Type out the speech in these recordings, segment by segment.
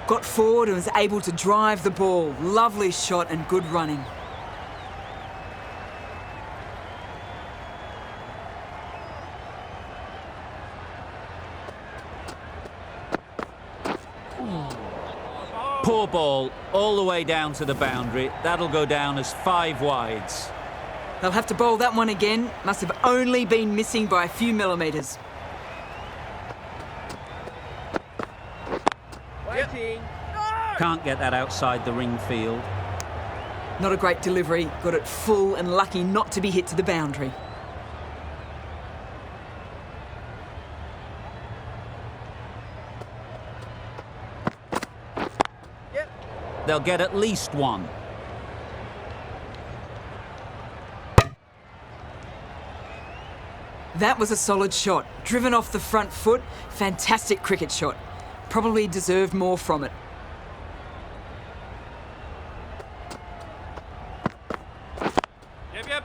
Got forward and was able to drive the ball. Lovely shot and good running. Poor ball, all the way down to the boundary. That'll go down as 5 wides. They'll have to bowl that one again. Must have only been missing by a few millimetres. Waiting. Can't get that outside the ring field. Not a great delivery. Got it full and lucky not to be hit to the boundary. They'll get at least 1. That was a solid shot. Driven off the front foot. Fantastic cricket shot. Probably deserved more from it. Yep.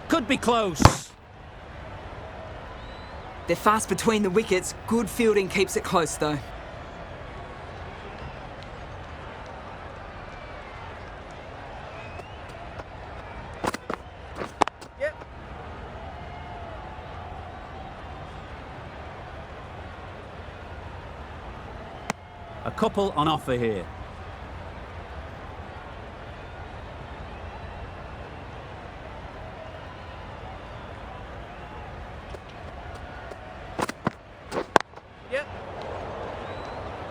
Could be close. They're fast between the wickets. Good fielding keeps it close though. A couple on offer here.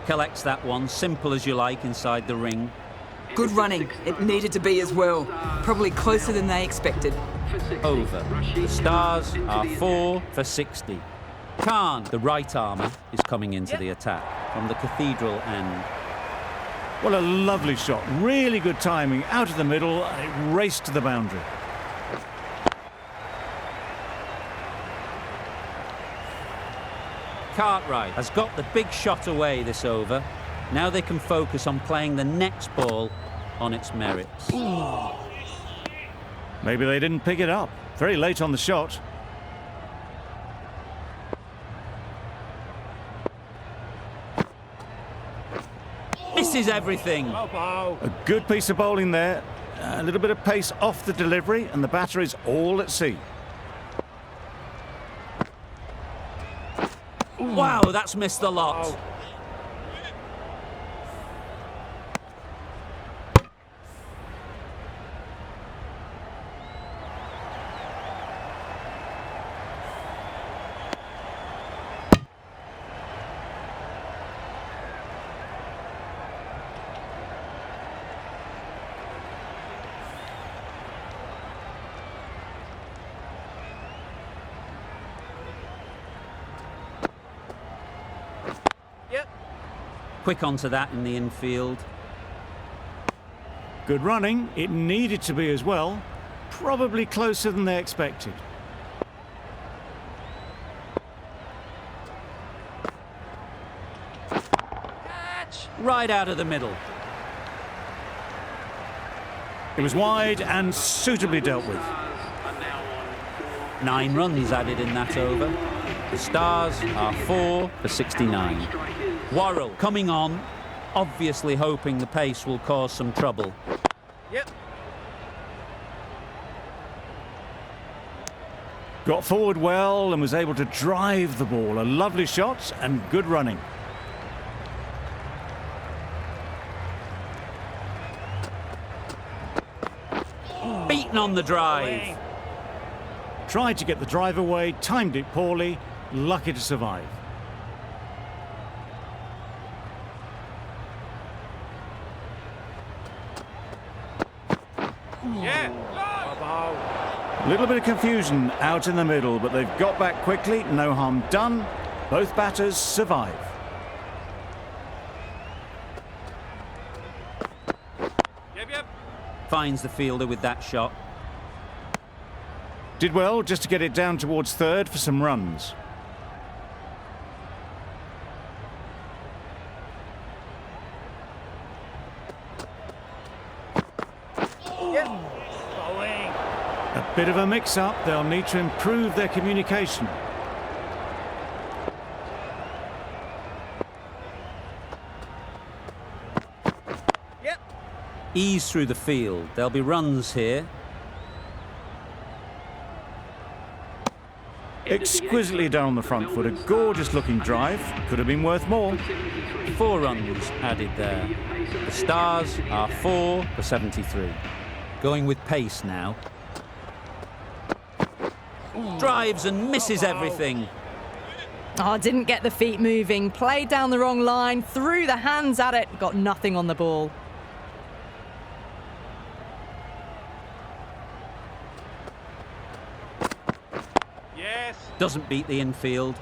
Collects that one, simple as you like, inside the ring. Good running. It needed to be as well. Probably closer than they expected. Over. The Stars are 4 for 60. Khan, the right armour, is coming into the attack from the Cathedral end. Well, a lovely shot. Really good timing. Out of the middle, and it raced to the boundary. Cartwright has got the big shot away this over. Now they can focus on playing the next ball on its merits. Maybe they didn't pick it up. Very late on the shot. Misses everything. A good piece of bowling there. A little bit of pace off the delivery, and the batter is all at sea. Wow, that's missed the lot. Quick onto that in the infield. Good running. It needed to be as well. Probably closer than they expected. Right out of the middle. It was wide and suitably dealt with. 9 runs added in that over. The Stars are 4 for 69. Worrell coming on, obviously hoping the pace will cause some trouble. Got forward well and was able to drive the ball. A lovely shot and good running. Beaten on the drive. Tried to get the drive away, timed it poorly, lucky to survive. A little bit of confusion out in the middle, but they've got back quickly, no harm done. Both batters survive. Finds the fielder with that shot. Did well just to get it down towards third for some runs. A bit of a mix-up. They'll need to improve their communication. Ease through the field. There'll be runs here. Exquisitely done on the front foot. A gorgeous looking drive. Could have been worth more. 4 runs added there. The Stars are 4 for 73. Going with pace now. Drives and misses everything. Oh, didn't get the feet moving. Played down the wrong line. Threw the hands at it. Got nothing on the ball. Yes. Doesn't beat the infield.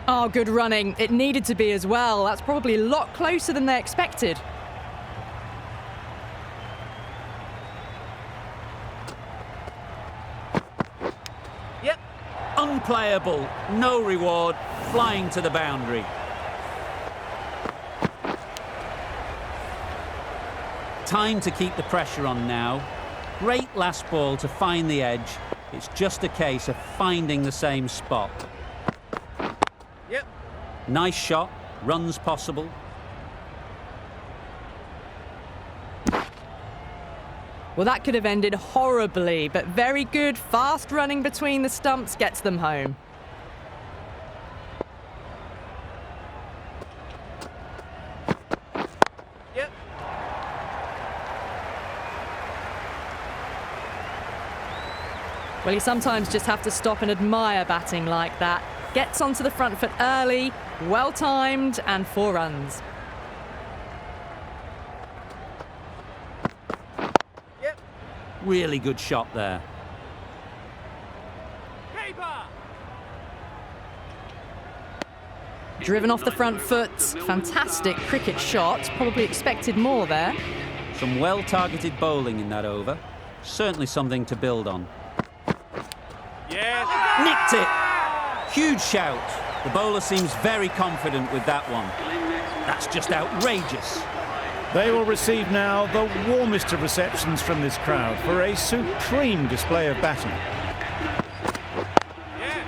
Oh, good running. It needed to be as well. That's probably a lot closer than they expected. Yep. Unplayable. No reward. Flying to the boundary. Time to keep the pressure on now. Great last ball to find the edge. It's just a case of finding the same spot. Yep. Nice shot. Runs possible. Well, that could have ended horribly, but very good. Fast running between the stumps gets them home. Yep. Well, you sometimes just have to stop and admire batting like that. Gets onto the front foot early, well timed, and 4 runs. Yep. Really good shot there. Keeper. Driven off the front foot. Fantastic cricket shot. Probably expected more there. Some well-targeted bowling in that over. Certainly something to build on. Yes. Nicked it! Huge shout. The bowler seems very confident with that one. That's just outrageous. They will receive now the warmest of receptions from this crowd for a supreme display of batting. Yes.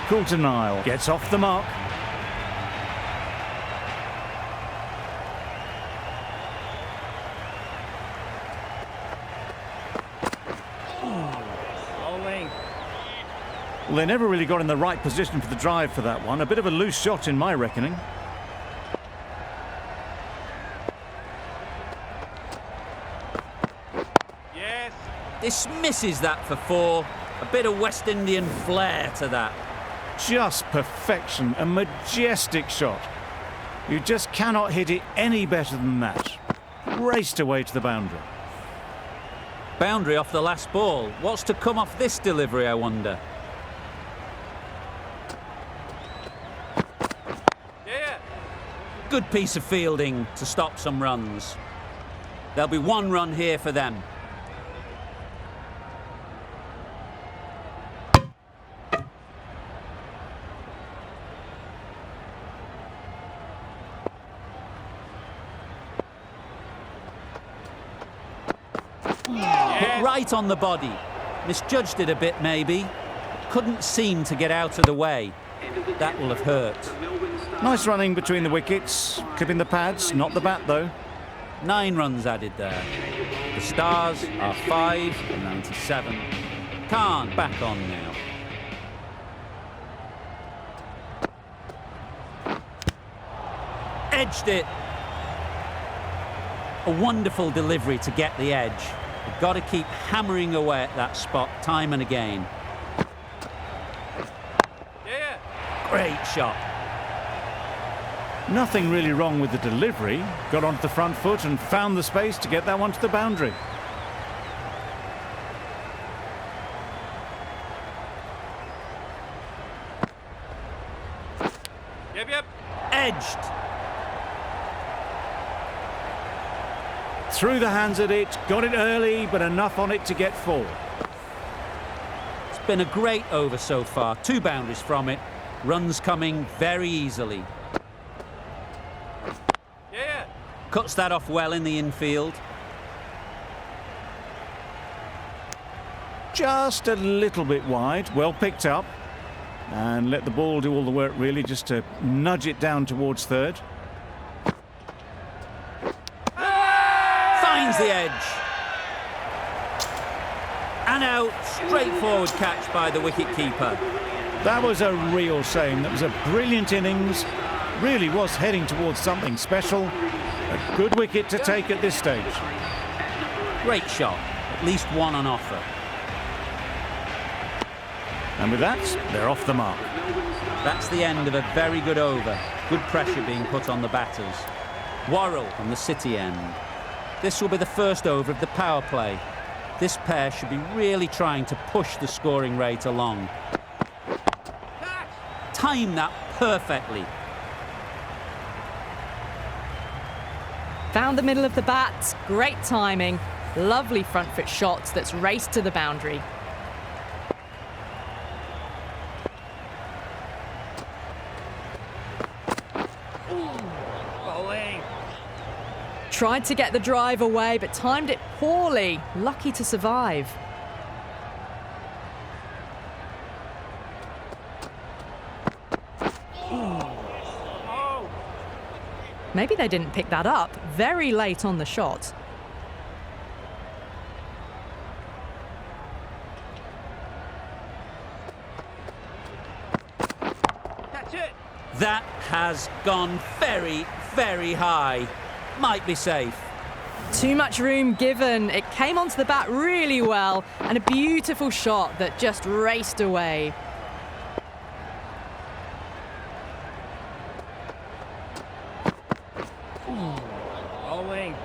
Coulter-Nile gets off the mark. Bowling. Well, they never really got in the right position for the drive for that one. A bit of a loose shot in my reckoning. Yes. Dismisses that for 4. A bit of West Indian flair to that. Just perfection. A majestic shot. You just cannot hit it any better than that. Raced away to the boundary. Boundary off the last ball. What's to come off this delivery, I wonder? Yeah. Good piece of fielding to stop some runs. There'll be 1 run here for them. Hit right on the body. Misjudged it a bit, maybe. Couldn't seem to get out of the way. That will have hurt. Nice running between the wickets. Clipping the pads, not the bat though. 9 runs added there. The Stars are 5 for 97. Khan back on now. Edged it. A wonderful delivery to get the edge. You've got to keep hammering away at that spot time and again. Yeah. Great shot. Nothing really wrong with the delivery. Got onto the front foot and found the space to get that one to the boundary. Yep. Edged. Threw the hands at it, got it early, but enough on it to get 4. It's been a great over so far. 2 boundaries from it. Runs coming very easily. Yeah. Cuts that off well in the infield. Just a little bit wide, well picked up. And let the ball do all the work really, just to nudge it down towards third. Finds the edge. And out. Straightforward catch by the wicket-keeper. That was a real shame. That was a brilliant innings. Really was heading towards something special. A good wicket to take at this stage. Great shot. At least one on offer. And with that, they're off the mark. That's the end of a very good over. Good pressure being put on the batters. Worrell on the City end. This will be the first over of the power play. This pair should be really trying to push the scoring rate along. Time that perfectly. Found the middle of the bat. Great timing. Lovely front foot shots that's raced to the boundary. Bowling. Tried to get the drive away, but timed it poorly. Lucky to survive. Oh. Maybe they didn't pick that up. Very late on the shot. Catch it. That has gone very, very high. Might be safe. Too much room given. It came onto the bat really well, and a beautiful shot that just raced away. Bowling.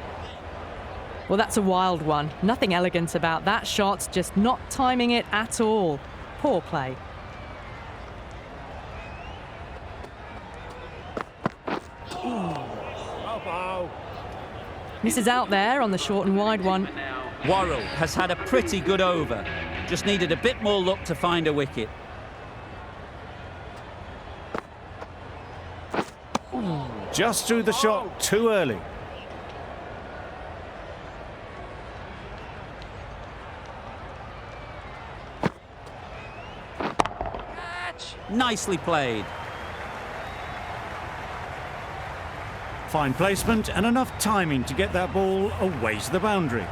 Well, that's a wild one. Nothing elegant about that shot, just not timing it at all. Poor play. Oh, bow. Misses out there on the short and wide one. Worrell has had a pretty good over. Just needed a bit more luck to find a wicket. Just threw the shot too early. Catch. Nicely played. Fine placement and enough timing to get that ball away to the boundary.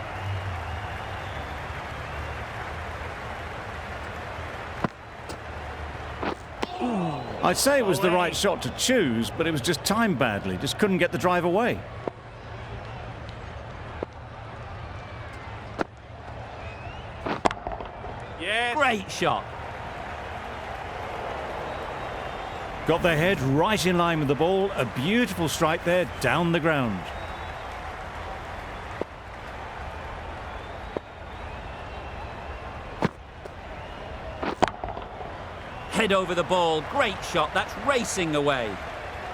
I'd say it was the right shot to choose, but it was just timed badly. Just couldn't get the drive away. Yes. Great shot. Got their head right in line with the ball. A beautiful strike there down the ground. Head over the ball. Great shot. That's racing away.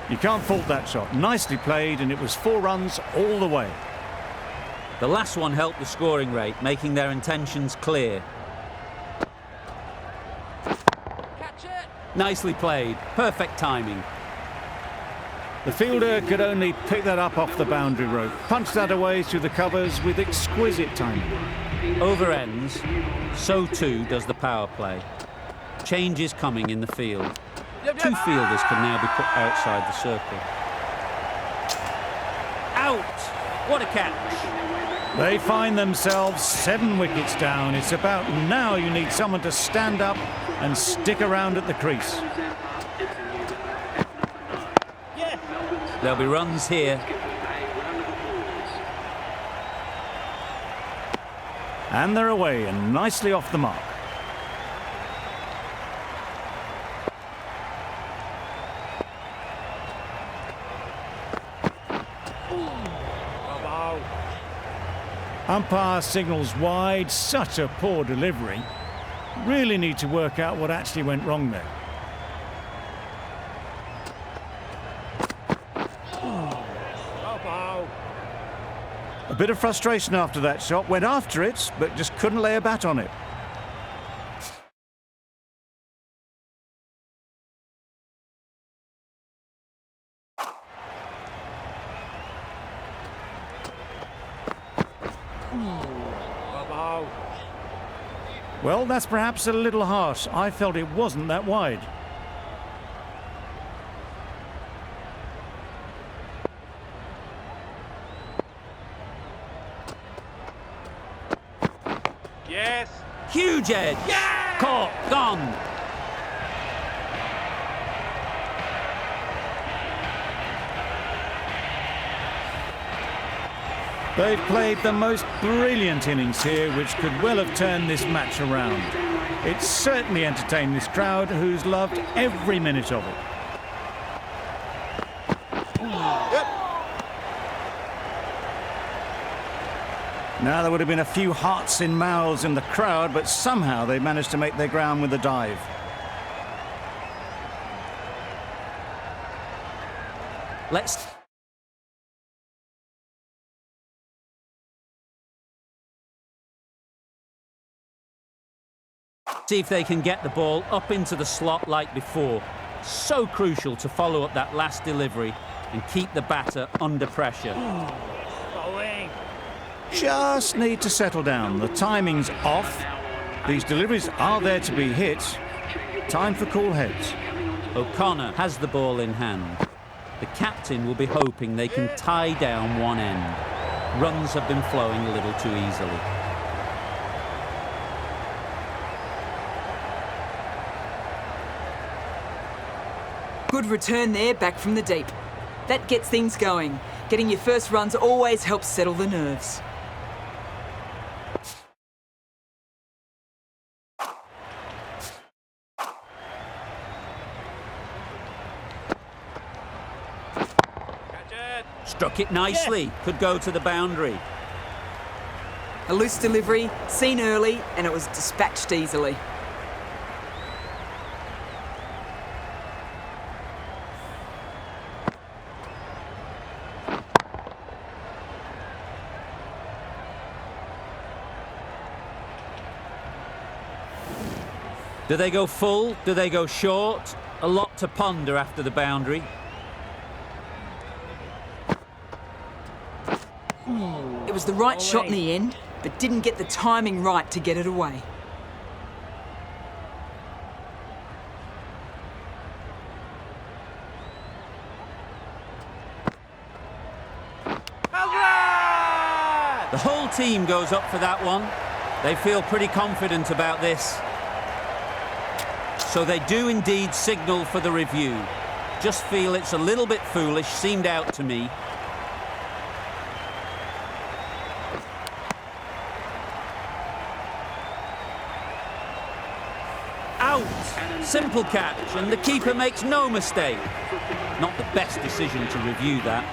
You can't fault that shot. Nicely played, and it was 4 runs all the way. The last one helped the scoring rate, making their intentions clear. Catch it. Nicely played. Perfect timing. The fielder could only pick that up off the boundary rope. Punched that away through the covers with exquisite timing. Over ends. So too does the power play. Change is coming in the field. Yep, Two yep. fielders can now be put outside the circle. Out! What a catch! They find themselves 7 wickets down. It's about now you need someone to stand up and stick around at the crease. Yes. There'll be runs here. And they're away and nicely off the mark. Bow. Umpire signals wide. Such a poor delivery. Really need to work out what actually went wrong there. Oh, bow. A bit of frustration after that shot. Went after it, but just couldn't lay a bat on it. Bravo. Well, that's perhaps a little harsh. I felt it wasn't that wide. Yes. Huge edge. Yeah! Caught. Gone. They've played the most brilliant innings here, which could well have turned this match around. It's certainly entertained this crowd, who's loved every minute of it. Now, there would have been a few hearts in mouths in the crowd, but somehow they managed to make their ground with a dive. Let's see if they can get the ball up into the slot like before. So crucial to follow up that last delivery and keep the batter under pressure. Bowling. Just need to settle down. The timing's off. These deliveries are there to be hit. Time for cool heads. O'Connor has the ball in hand. The captain will be hoping they can tie down one end. Runs have been flowing a little too easily. Good return there, back from the deep. That gets things going. Getting your first runs always helps settle the nerves. Catch it. Struck it nicely. Could go to the boundary. A loose delivery, seen early, and it was dispatched easily. Do they go full? Do they go short? A lot to ponder after the boundary. It was the right shot in the end, but didn't get the timing right to get it away. The whole team goes up for that one. They feel pretty confident about this. So they do indeed signal for the review. Just feel it's a little bit foolish, seemed out to me. Out! Simple catch, and the keeper makes no mistake. Not the best decision to review that.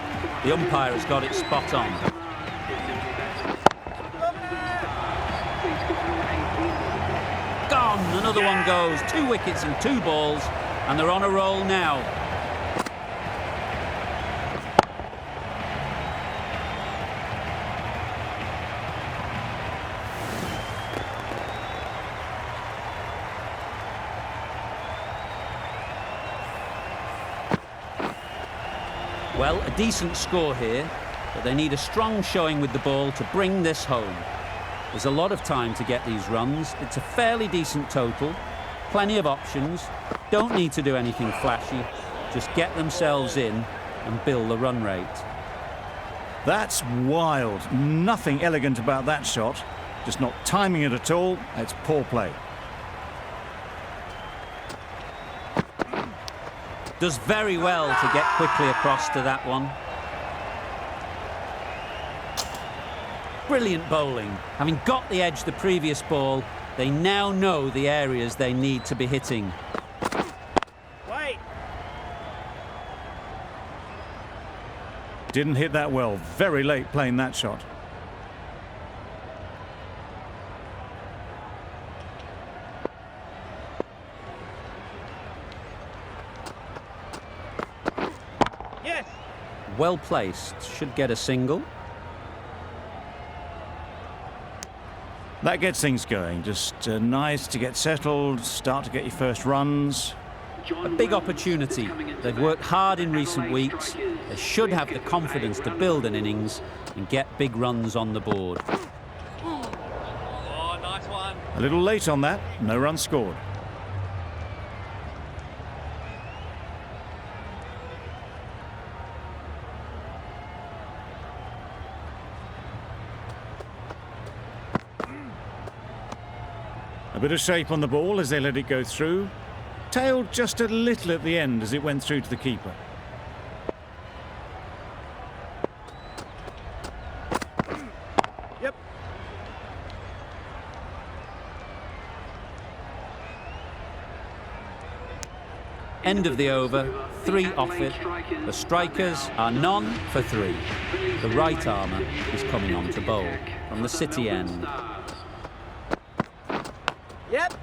The umpire has got it spot on. Gone! Another one goes. 2 wickets and 2 balls, and they're on a roll now. Well, a decent score here, but they need a strong showing with the ball to bring this home. There's a lot of time to get these runs. It's a fairly decent total. Plenty of options. Don't need to do anything flashy. Just get themselves in and build the run rate. That's wild. Nothing elegant about that shot. Just not timing it at all. It's poor play. Does very well to get quickly across to that one. Brilliant bowling. Having got the edge the previous ball, they now know the areas they need to be hitting. Wait. Didn't hit that well. Very late playing that shot. Yes. Well placed. Should get a single. That gets things going. Just nice to get settled, start to get your first runs. A big opportunity. They've worked hard in recent weeks. They should have the confidence to build an innings and get big runs on the board. A little late on that, no run scored. A bit of shape on the ball as they let it go through. Tailed just a little at the end as it went through to the keeper. Yep. End of the over, 3 off it. The strikers are none for 3. The right armour is coming on to bowl from the City end. Yep.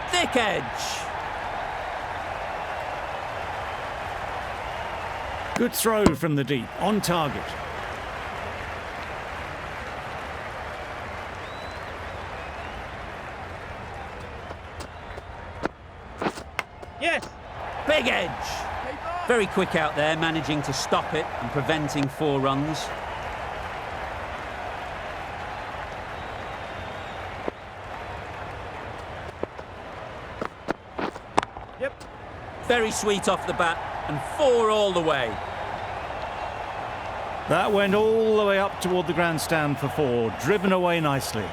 Thick edge. Good throw from the deep, on target. Yes. Big edge. Very quick out there, managing to stop it and preventing 4 runs. Yep. Very sweet off the bat and 4 all the way. That went all the way up toward the grandstand for 4, driven away nicely.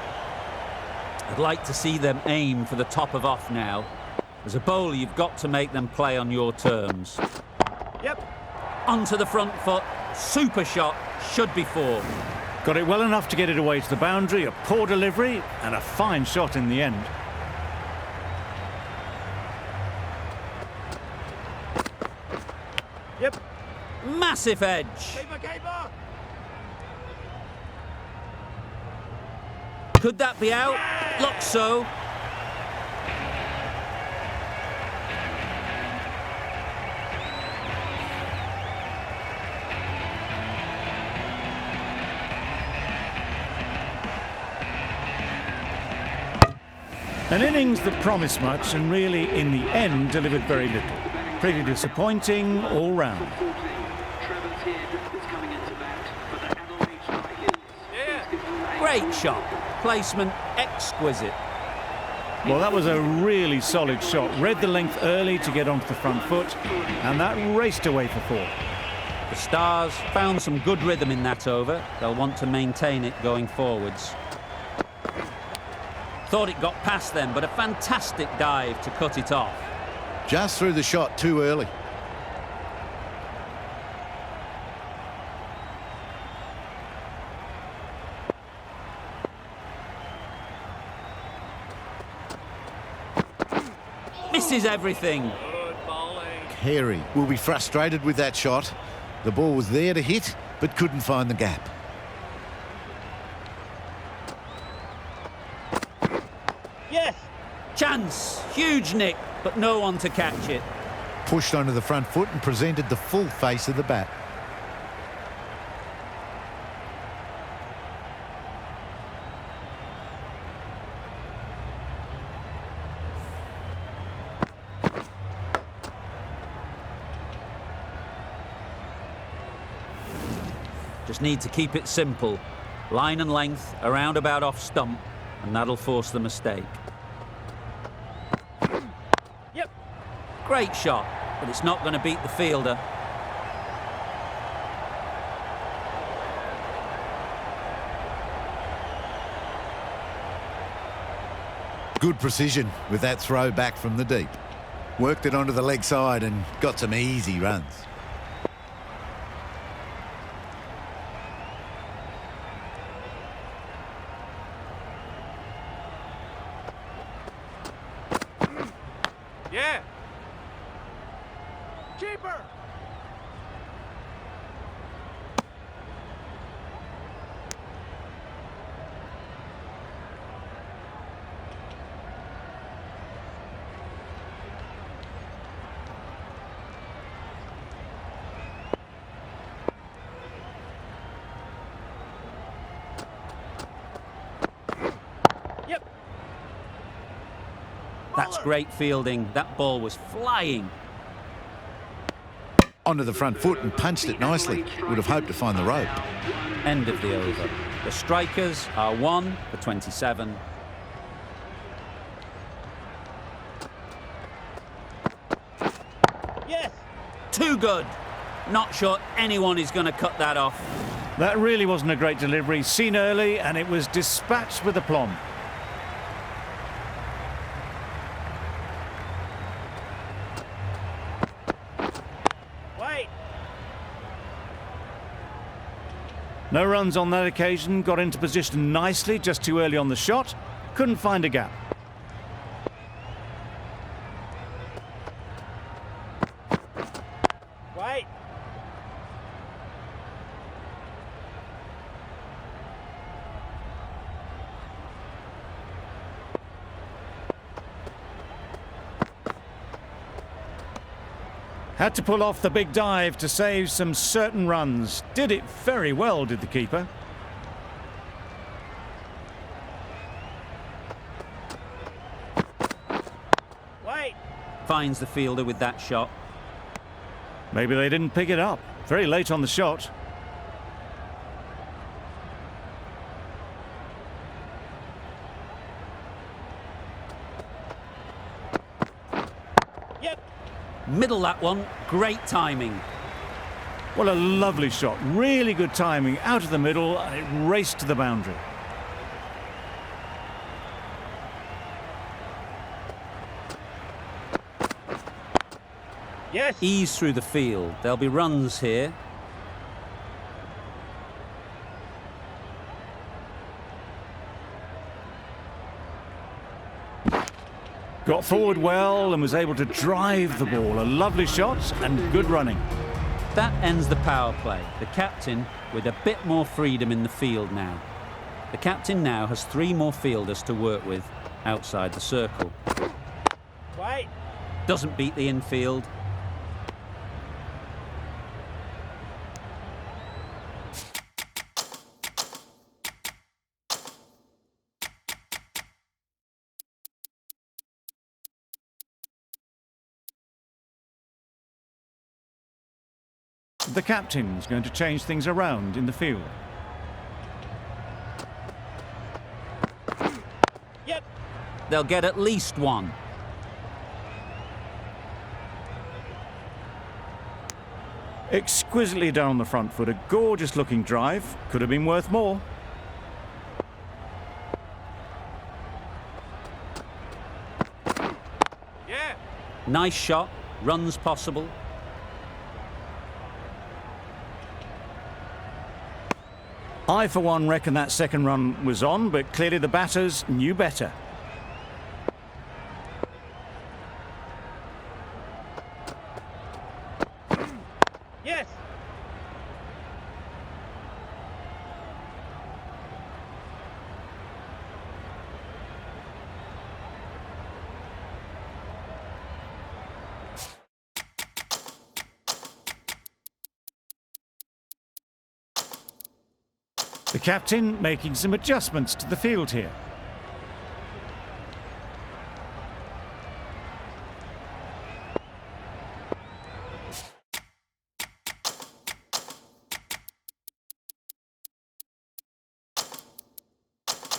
I'd like to see them aim for the top of off now. As a bowler, you've got to make them play on your terms. Yep. Onto the front foot, super shot, should be 4. Got it well enough to get it away to the boundary, a poor delivery and a fine shot in the end. Yep. Massive edge. Keeper. Could that be out? Looks so. An innings that promised much and really, in the end, delivered very little. Pretty disappointing all round. Yeah. Great shot. Placement exquisite. Well, that was a really solid shot. Read the length early to get onto the front foot, and that raced away for 4. The Stars found some good rhythm in that over. They'll want to maintain it going forwards. Thought it got past them, but a fantastic dive to cut it off. Just threw the shot too early. Misses everything. Good bowling. Carey will be frustrated with that shot. The ball was there to hit, but couldn't find the gap. Yes. Chance. Huge nick, but no one to catch it. Pushed onto the front foot and presented the full face of the bat. Just need to keep it simple. Line and length, around about off stump, and that'll force the mistake. Yep. Great shot, but it's not going to beat the fielder. Good precision with that throw back from the deep. Worked it onto the leg side and got some easy runs. Yeah. Keeper. Yep. That's great fielding. That ball was flying. Onto the front foot and punched it nicely. Would have hoped to find the rope. End of the over. The strikers are 1 for 27. Yes. Too good. Not sure anyone is going to cut that off. That really wasn't a great delivery. Seen early, and it was dispatched with aplomb. Wait. No runs on that occasion. Got into position nicely, just too early on the shot. Couldn't find a gap. Wait. Had to pull off the big dive to save some certain runs. Did it very well, did the keeper. Wait. Finds the fielder with that shot. Maybe they didn't pick it up. Very late on the shot. Yep. Middle that one. Great timing. Well, a lovely shot. Really good timing. Out of the middle, and it raced to the boundary. Yes. Ease through the field. There'll be runs here. Got forward well and was able to drive the ball. A lovely shot and good running. That ends the power play. The captain with a bit more freedom in the field now. The captain now has 3 more fielders to work with outside the circle. Wait. Doesn't beat the infield. The captain's going to change things around in the field. Yep. They'll get at least 1. Exquisitely done on the front foot. A gorgeous looking drive. Could have been worth more. Yeah. Nice shot. Runs possible. I, for one, reckon that second run was on, but clearly the batters knew better. Yes. The captain making some adjustments to the field here.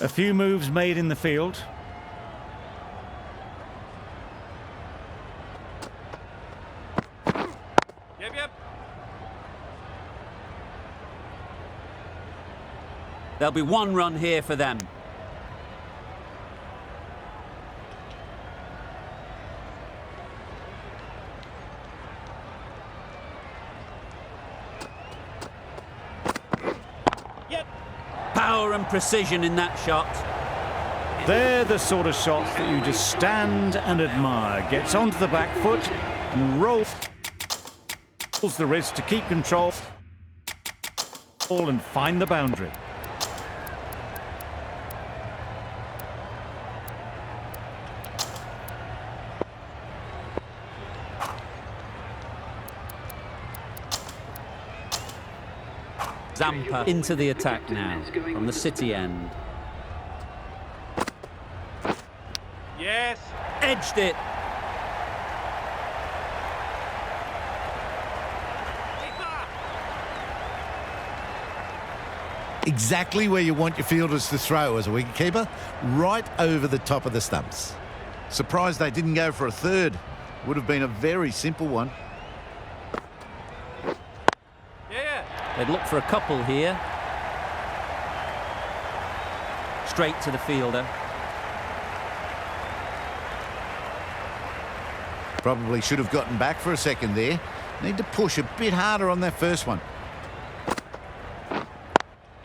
A few moves made in the field. Yep. Yep. There'll be 1 run here for them. Yep. Power and precision in that shot. They're the sort of shots that you just stand and admire. Gets onto the back foot and rolls the wrist to keep control and find the boundary. Zampa into the attack now from the City end. Yes. Edged it. Exactly where you want your fielders to throw as a wicketkeeper, right over the top of the stumps. Surprised they didn't go for a third. Would have been a very simple one. They'd look for a couple here. Straight to the fielder. Probably should have gotten back for a second there. Need to push a bit harder on that first one.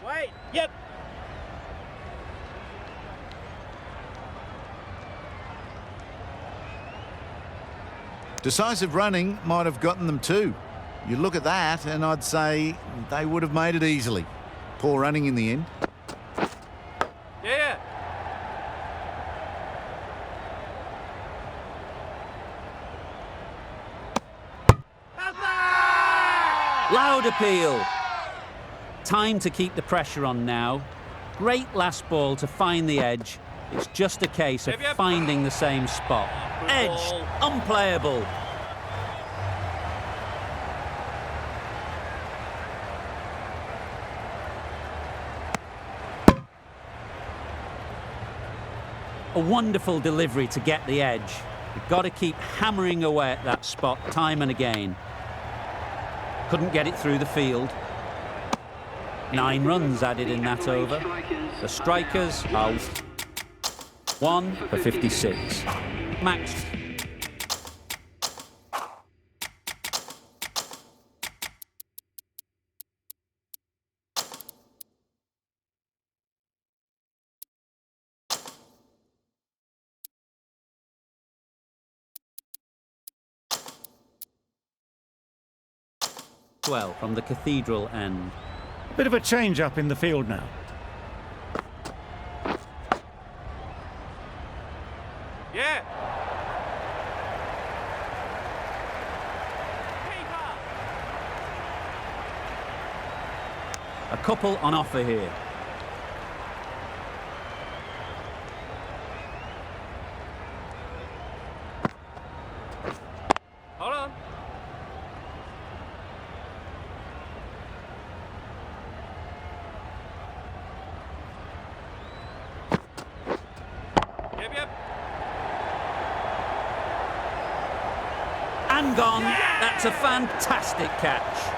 Wait. Yep. Decisive running might have gotten them too. You look at that and I'd say they would have made it easily. Poor running in the end. Yeah. Loud appeal. Time to keep the pressure on now. Great last ball to find the edge. It's just a case of Yep, yep. finding the same spot. Good Edged, ball. unplayable. A wonderful delivery to get the edge. You've got to keep hammering away at that spot time and again. Couldn't get it through the field. 9 runs added in that over. The strikers are 1 for 56. Max. Well, from the Cathedral end. Bit of a change up in the field now. Yeah. A couple on offer here. Hold on. Yep. And gone. That's a fantastic catch.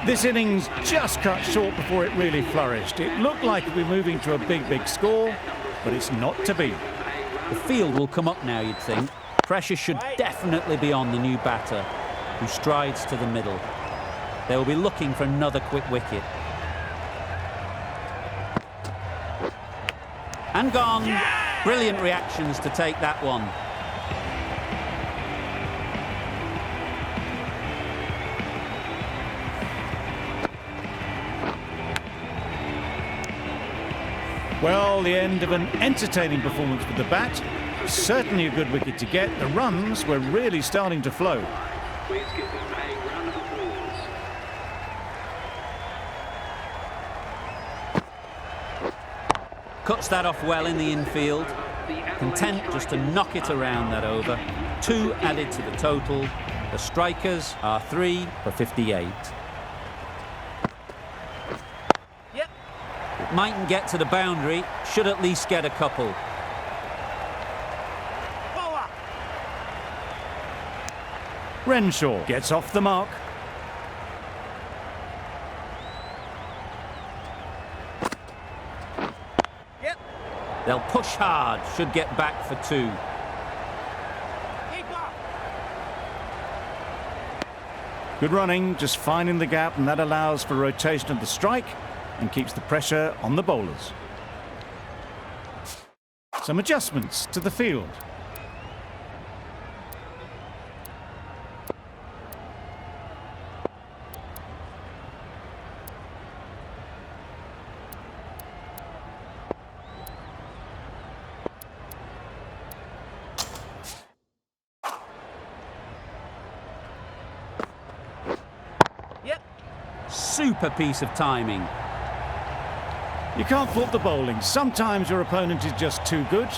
This innings just cut short before it really flourished. It looked like it would be moving to a big score, but it's not to be. The field will come up now, you'd think. Pressure should definitely be on the new batter, who strides to the middle. They will be looking for another quick wicket. And gone. Brilliant reactions to take that one. Well, the end of an entertaining performance with the bat. Certainly a good wicket to get. The runs were really starting to flow. Please give them a round of applause. Cuts that off well in the infield. Content just to knock it around that over. 2 added to the total. The strikers are 3 for 58. Yep. It mightn't get to the boundary, should at least get a couple. Bowler. Renshaw gets off the mark. Yep. They'll push hard, should get back for 2. Keep up. Good running, just finding the gap, and that allows for rotation of the strike and keeps the pressure on the bowlers. Some adjustments to the field. Yep. Super piece of timing. You can't fault the bowling. Sometimes your opponent is just too good.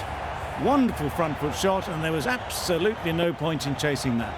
Wonderful front foot shot, and there was absolutely no point in chasing that.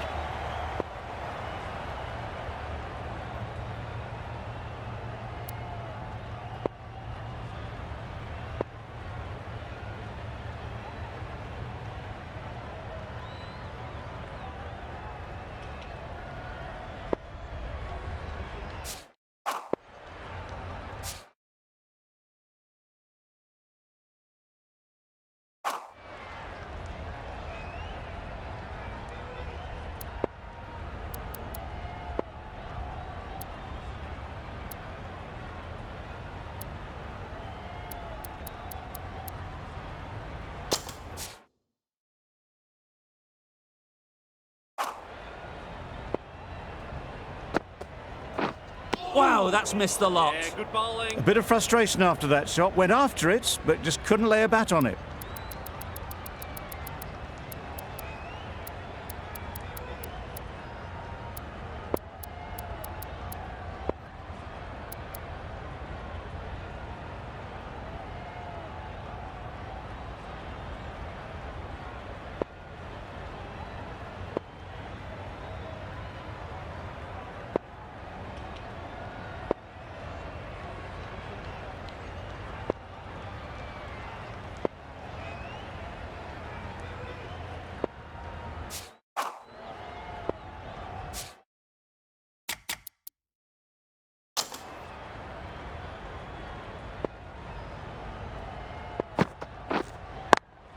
Wow, that's missed the lot. Yeah, good bowling. A bit of frustration after that shot. Went after it, but just couldn't lay a bat on it.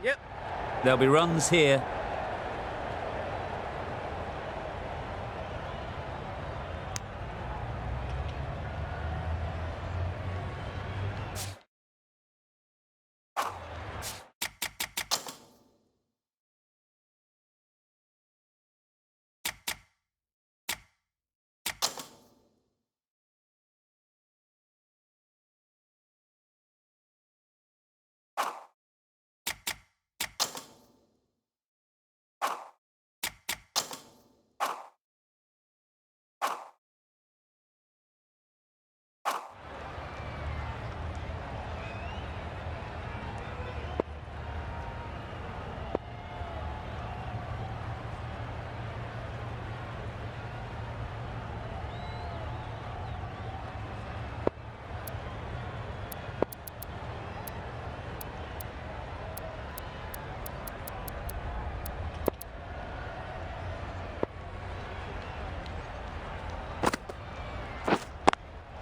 Yep. There'll be runs here.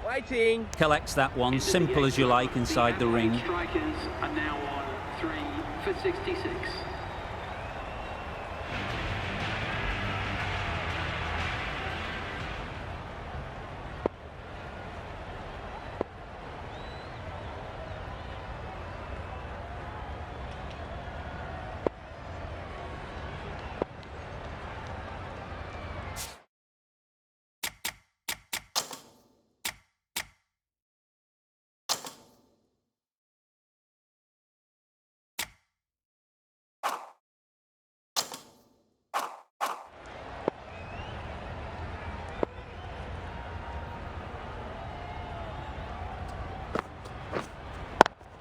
Waiting. Collects that one, simple as you like, inside the ring. Strikers are now on 3 for 66.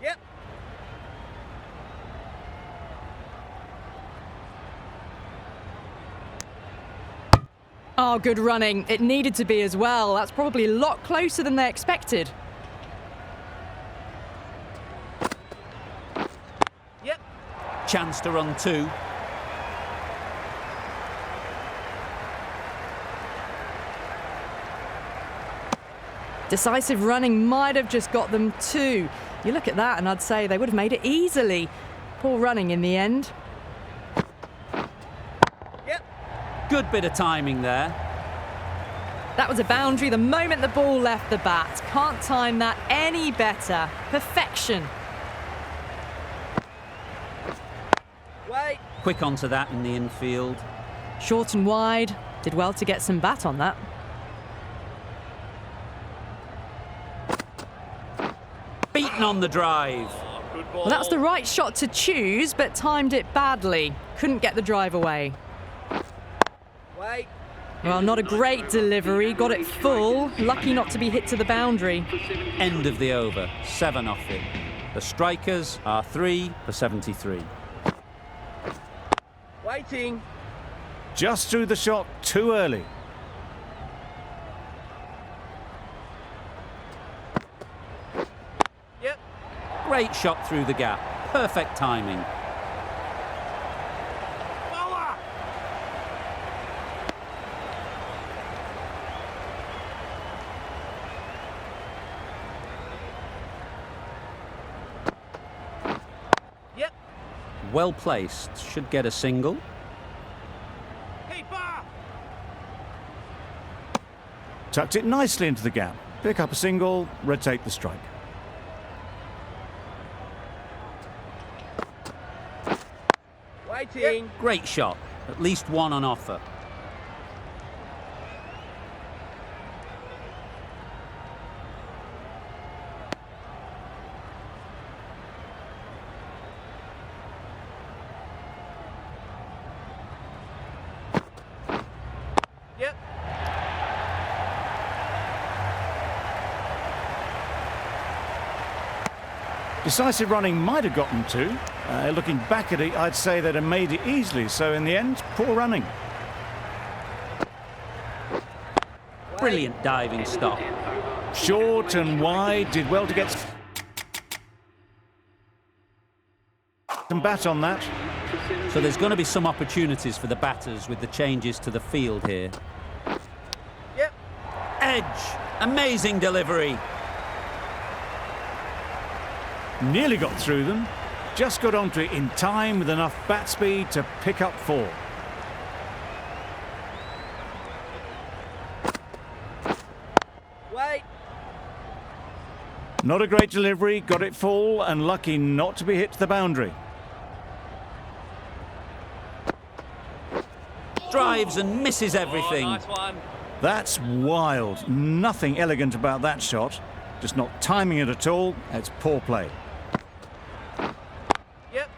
Yep. Oh, good running. It needed to be as well. That's probably a lot closer than they expected. Yep. Chance to run two. Decisive running might have just got them two. You look at that and I'd say they would have made it easily. Poor running in the end. Yep. Good bit of timing there. That was a boundary the moment the ball left the bat. Can't time that any better. Perfection. Wait. Quick onto that in the infield. Short and wide. Did well to get some bat on that. Beaten on the drive. Good ball. Well, that's the right shot to choose, but timed it badly. Couldn't get the drive away. Wait. Well, not a great delivery. Got it full. Lucky not to be hit to the boundary. End of the over. 7 off it. The strikers are 3 for 73. Waiting. Just threw the shot too early. Yep. Great shot through the gap. Perfect timing. Bowler. Yep. Well placed. Should get a single. Keeper. Tucked it nicely into the gap. Pick up a single, rotate the strike. Waiting. Great shot. At least one on offer. Decisive running might have gotten two. Looking back at it, I'd say they'd have made it easily. So in the end, poor running. Brilliant diving stop. Short and wide, did well to get some bat on that. So there's going to be some opportunities for the batters with the changes to the field here. Yep. Edge. Amazing delivery. Nearly got through them. Just got onto it in time with enough bat speed to pick up 4. Wait. Not a great delivery, got it full and lucky not to be hit to the boundary. Drives and misses everything. Oh, nice one. That's wild. Nothing elegant about that shot. Just not timing it at all. It's poor play. Yep.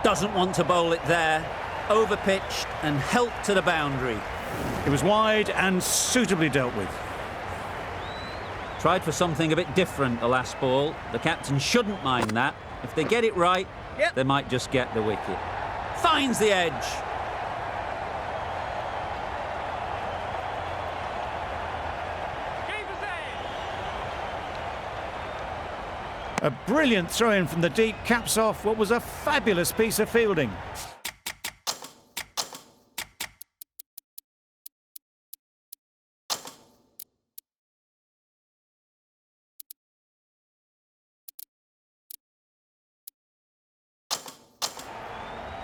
Doesn't want to bowl it there. Overpitched and helped to the boundary. It was wide and suitably dealt with. Tried for something a bit different the last ball. The captain shouldn't mind that. If they get it right, Yep. they might just get the wicket. Finds the edge. A brilliant throw-in from the deep caps off what was a fabulous piece of fielding.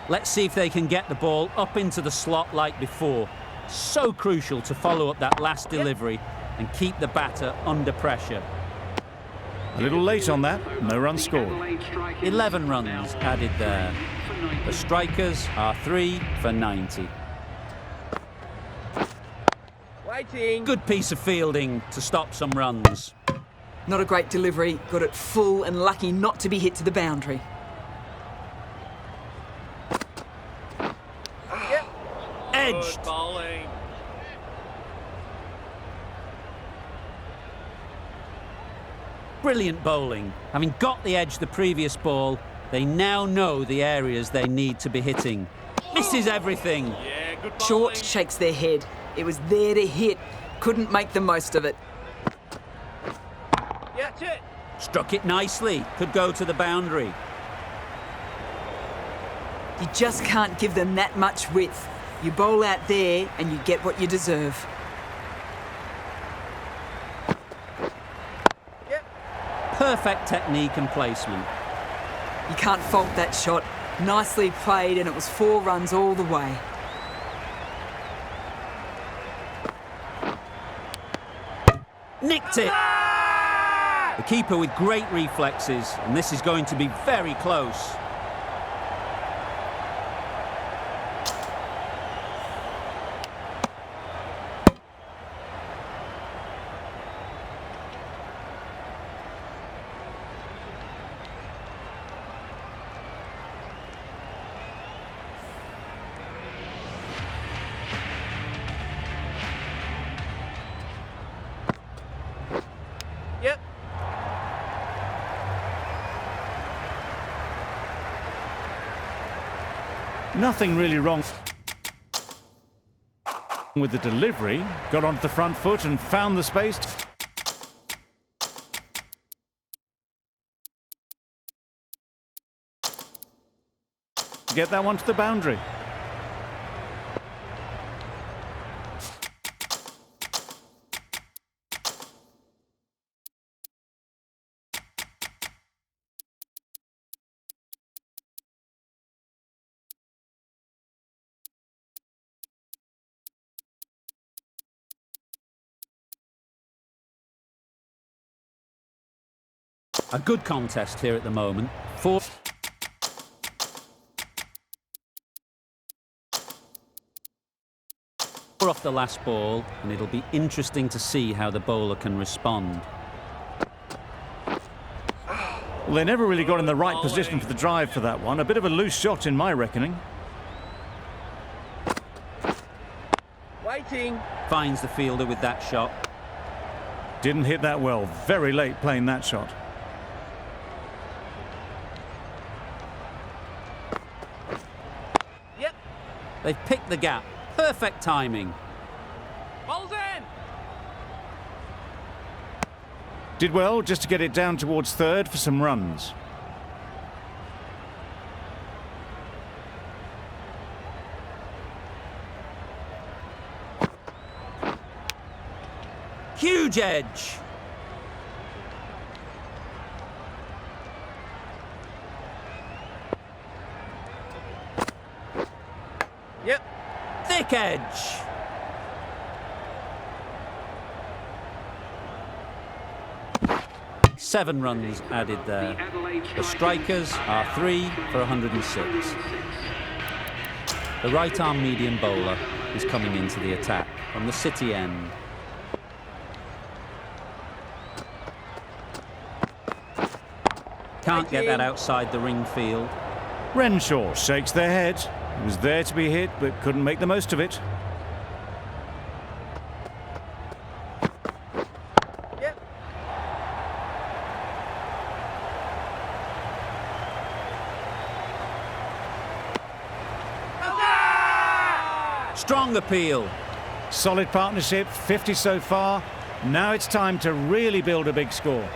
Let's see if they can get the ball up into the slot like before. So crucial to follow up that last delivery and keep the batter under pressure. A little late on that, no run scored. 11 runs added there. The strikers are 3 for 90. Waiting. Good piece of fielding to stop some runs. Not a great delivery, got it full and lucky not to be hit to the boundary. Yep. Edged. Good bowling. Brilliant bowling. Having got the edge the previous ball, they now know the areas they need to be hitting. Misses everything. Yeah, good bowling. Short shakes their head. It was there to hit. Couldn't make the most of it. Yeah, that's it. Struck it nicely. Could go to the boundary. You just can't give them that much width. You bowl out there and you get what you deserve. Yep. Perfect technique and placement. You can't fault that shot. Nicely played and it was 4 runs all the way. Nicked it. The keeper with great reflexes, and this is going to be very close. Yep. Nothing really wrong with the delivery. Got onto the front foot and found the space. To get that one to the boundary. A good contest here at the moment. 4 off the last ball, and it'll be interesting to see how the bowler can respond. Well, they never really got in the right position for the drive for that one. A bit of a loose shot in my reckoning. Waiting. Finds the fielder with that shot. Didn't hit that well. Very late playing that shot. They've picked the gap. Perfect timing. Ball's in! Did well just to get it down towards third for some runs. Huge edge. Yep. Thick edge. Seven runs added there. The strikers are 3 for 106. The right-arm medium bowler is coming into the attack from the City end. Can't get that outside the ring field. Renshaw shakes their head. He was there to be hit, but couldn't make the most of it. Yep. Strong appeal. Solid partnership, 50 so far. Now it's time to really build a big score.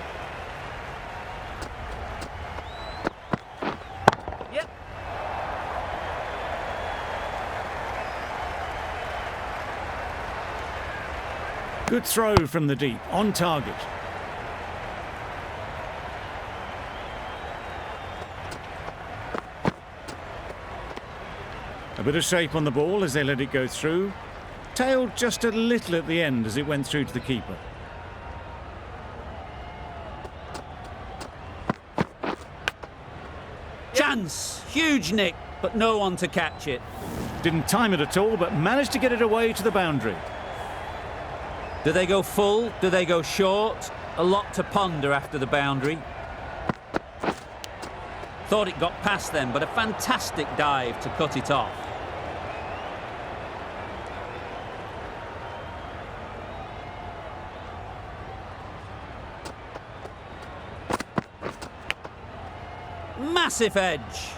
Yep. Good throw from the deep, on target. A bit of shape on the ball as they let it go through. Tailed just a little at the end as it went through to the keeper. Chance. Huge nick, but no one to catch it. Didn't time it at all, but managed to get it away to the boundary. Do they go full? Do they go short? A lot to ponder after the boundary. Thought it got past them, but a fantastic dive to cut it off. Massive edge.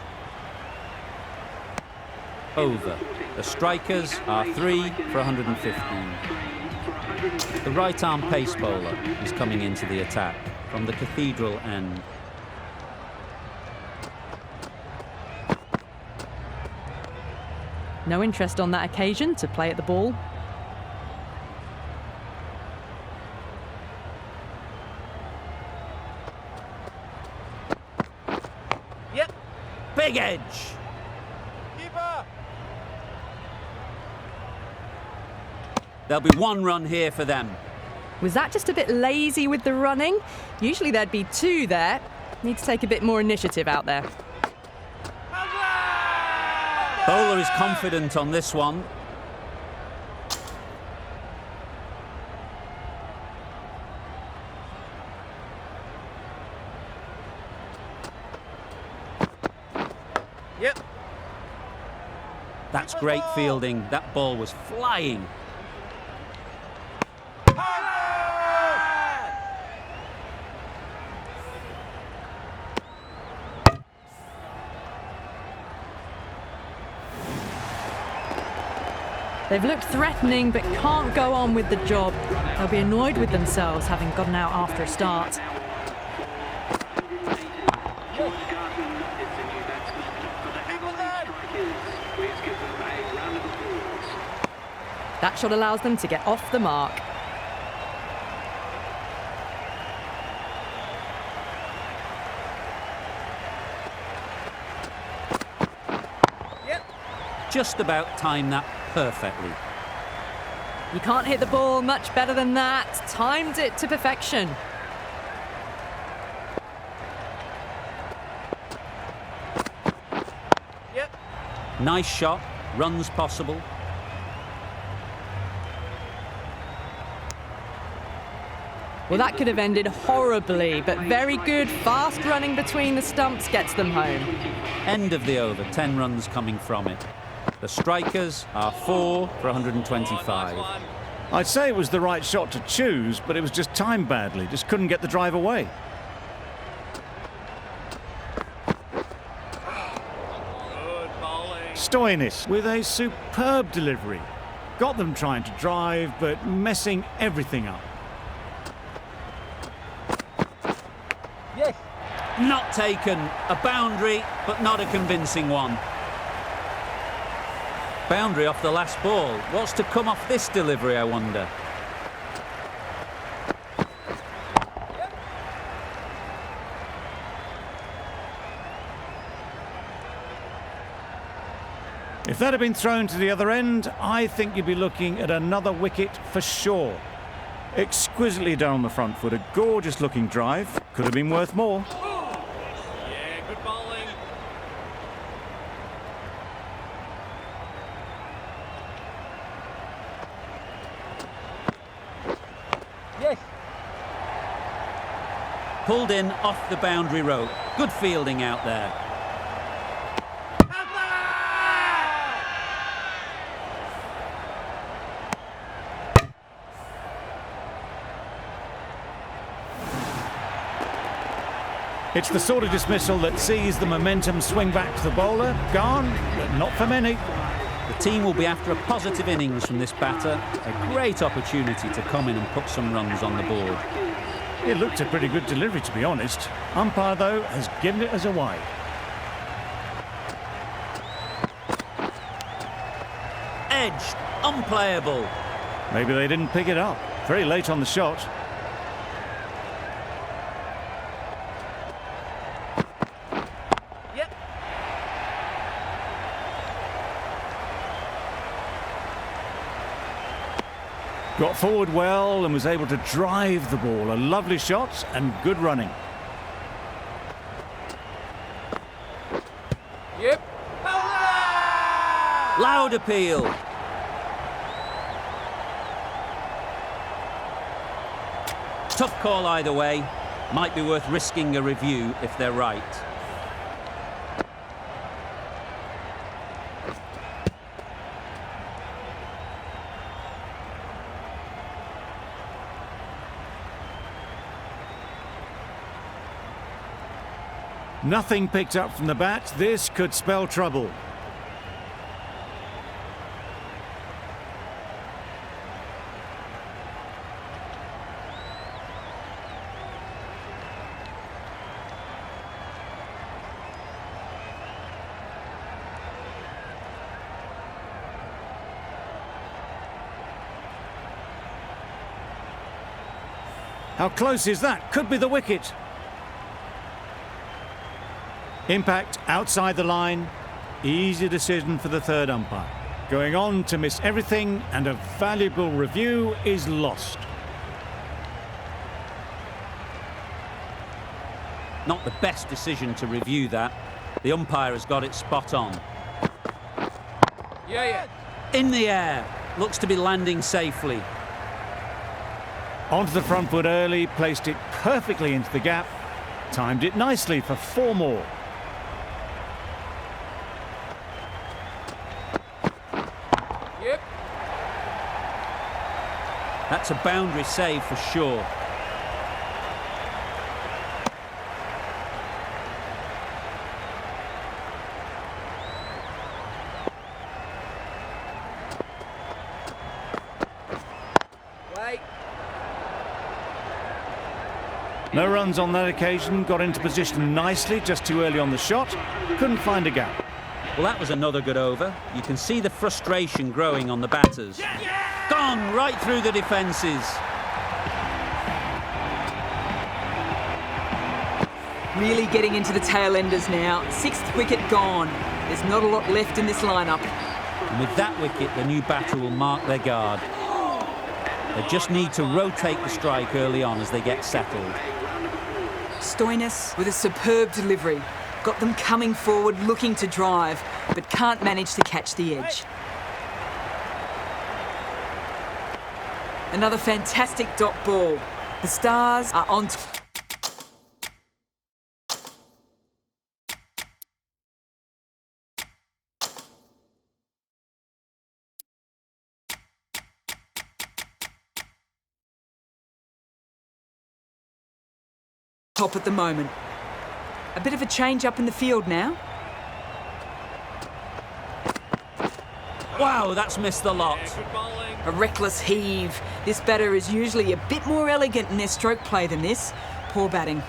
Over. The strikers are 3 for 115. The right-arm pace bowler is coming into the attack from the Cathedral end. No interest on that occasion to play at the ball. Yep. Big edge. Keeper. There'll be one run here for them. Was that just a bit lazy with the running? Usually there'd be 2 there. Need to take a bit more initiative out there. Bowler is confident on this one. Yep. That's great fielding. That ball was flying. They've looked threatening but can't go on with the job. They'll be annoyed with themselves having gotten out after a start. That shot allows them to get off the mark. Just about timed that perfectly. You can't hit the ball much better than that. Timed it to perfection. Yep. Nice shot. Runs possible. Well, that could have ended horribly, but very good. Fast running between the stumps gets them home. End of the over. 10 runs coming from it. The strikers are 4 for 125. I'd say it was the right shot to choose, but it was just timed badly. Just couldn't get the drive away. Stoinis with a superb delivery. Got them trying to drive, but messing everything up. Yes. Not taken. A boundary, but not a convincing one. Boundary off the last ball. What's to come off this delivery, I wonder? If that had been thrown to the other end, I think you'd be looking at another wicket for sure. Exquisitely done on the front foot, a gorgeous looking drive. Could have been worth more. Yeah, good bowling. Yes. Pulled in off the boundary rope. Good fielding out there. It's the sort of dismissal that sees the momentum swing back to the bowler. Gone, but not for many. The team will be after a positive innings from this batter. A great opportunity to come in and put some runs on the board. It looked a pretty good delivery, to be honest. Umpire, though, has given it as a wide. Edged, unplayable. Maybe they didn't pick it up. Very late on the shot. Yep. Got forward well and was able to drive the ball. A lovely shot and good running. Yep. Loud appeal. Tough call either way. Might be worth risking a review if they're right. Nothing picked up from the bat. This could spell trouble. How close is that? Could be the wicket. Impact outside the line. Easy decision for the third umpire. Going on to miss everything, and a valuable review is lost. Not the best decision to review that. The umpire has got it spot on. Yeah. In the air. Looks to be landing safely. Onto the front foot early, placed it perfectly into the gap. Timed it nicely for 4 more. Yep. That's a boundary save for sure. Wait. No runs on that occasion, got into position nicely, just too early on the shot. Couldn't find a gap. Well, that was another good over. You can see the frustration growing on the batters. Gone right through the defences. Really getting into the tail enders now. 6th wicket gone. There's not a lot left in this lineup. And with that wicket, the new batter will mark their guard. They just need to rotate the strike early on as they get settled. Stoinis with a superb delivery. Got them coming forward, looking to drive, but can't manage to catch the edge. Another fantastic dot ball. The Stars are on top at the moment. A bit of a change up in the field now. Wow, that's missed the lot. A reckless heave. This batter is usually a bit more elegant in their stroke play than this. Poor batting.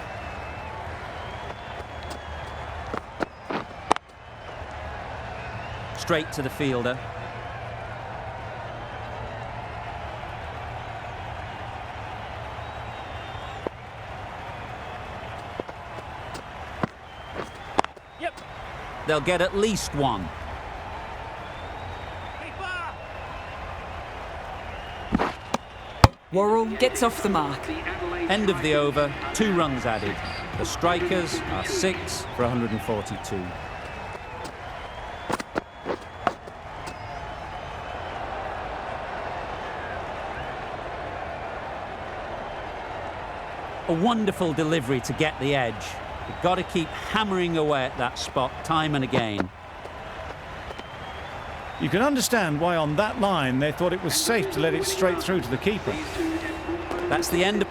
Straight to the fielder. Yep. They'll get at least one. Worrell gets off the mark. End of the over, 2 runs added. The strikers are 6 for 142. A wonderful delivery to get the edge. You've got to keep hammering away at that spot time and again. You can understand why on that line they thought it was safe to let it straight through to the keeper. That's the end of...